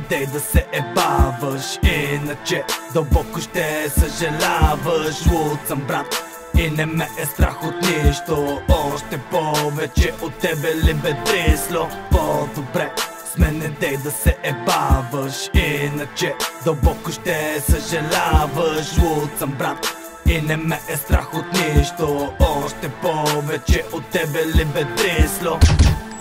дей да се ебаваш, иначе дълбоко ще съжаляваш. Луд съм, брат, и не ме е страх от нищо. Още повече от тебе ли бе трисло? По-добре с мен не дей да се ебаваш, иначе дълбоко ще съжаляваш. Луд съм, брат, и не ме е страх от нищо. Още повече от тебе ли бе трисло?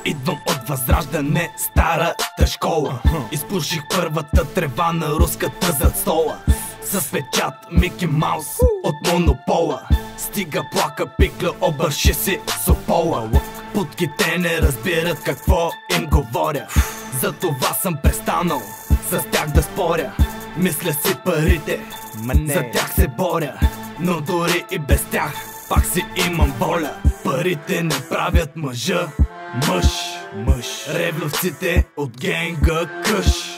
Идвам от Възраждане, старата школа. Изпуших първата трева на руската зад стола. С печат Мики Маус от Монопола. Стига, плака, пикля, обърши си сопола. Путките не разбират какво им говоря. Затова съм престанал с тях да споря. Мисля си парите, за тях се боря. Но дори и без тях пак си имам воля. Парите не правят мъжа мъж. Ревловците от генга Къш.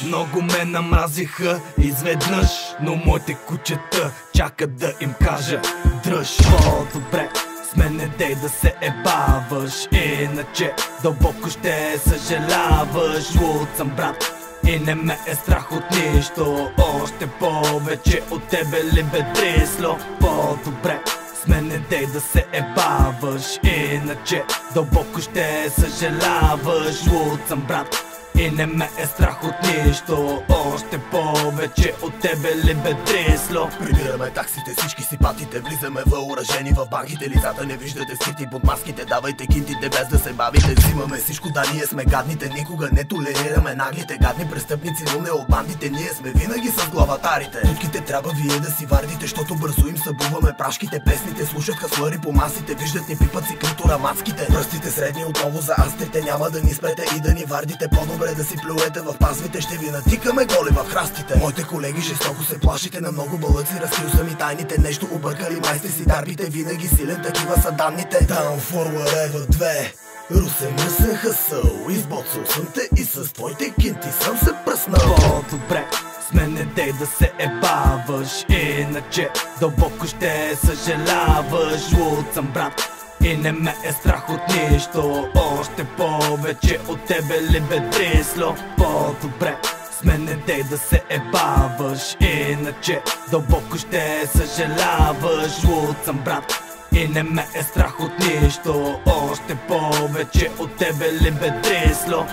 Много ме намразиха изведнъж, но моите кучета чакат да им кажа дръж. По-добре с мен не дей да се ебаваш, иначе дълбоко ще съжаляваш. Луд съм, брат, и не ме е страх от нищо. Още повече от тебе ли бе трисло? По-добре с мен не дей да се ебаваш, иначе дълбоко ще съжаляваш. Луд съм, брат, и не ме е страх от нищо. Още повече от тебе ли бе трисло? Прибираме таксите, всички си патите. Влизаме въоръжени в банките. Лицата не виждате скрити под маските. Давайте кинтите без да се бавите. Взимаме всичко, да, ние сме гадните. Никога не толерираме наглите гадни престъпници, но не от бандите. Ние сме винаги с главатарите. Тутките трябва вие да си вардите, щото бързо им събуваме прашките. Песните слушат хаслъри по масите. Виждат ни пипат си клитора мацките. Пръстите средни отново за астрите. Няма да ни спрете и да ни вардите. По-добре да си плюете в пазвите, ще ви натикаме голи в храстите. Моите колеги, жестоко се плашите, на много бълъци разкрил съм и тайните. Нещо объркали, май сте си дарбите, винаги силен, такива са данните. Down for whatever 2 Русен мъсен хъсъл, избоцал съм те и с твоите кинти съм се пръснал. По-добре с мен не дей да се ебаваш, иначе дълбоко ще съжаляваш. Луд съм, брат, и не ме е страх от нищо. Още повече от тебе ли бе трисло? По-добре с мен не дей да се ебаваш, иначе дълбоко ще съжаляваш. Луд съм, брат, и не ме е страх от нищо. Още повече от тебе ли бе трисло?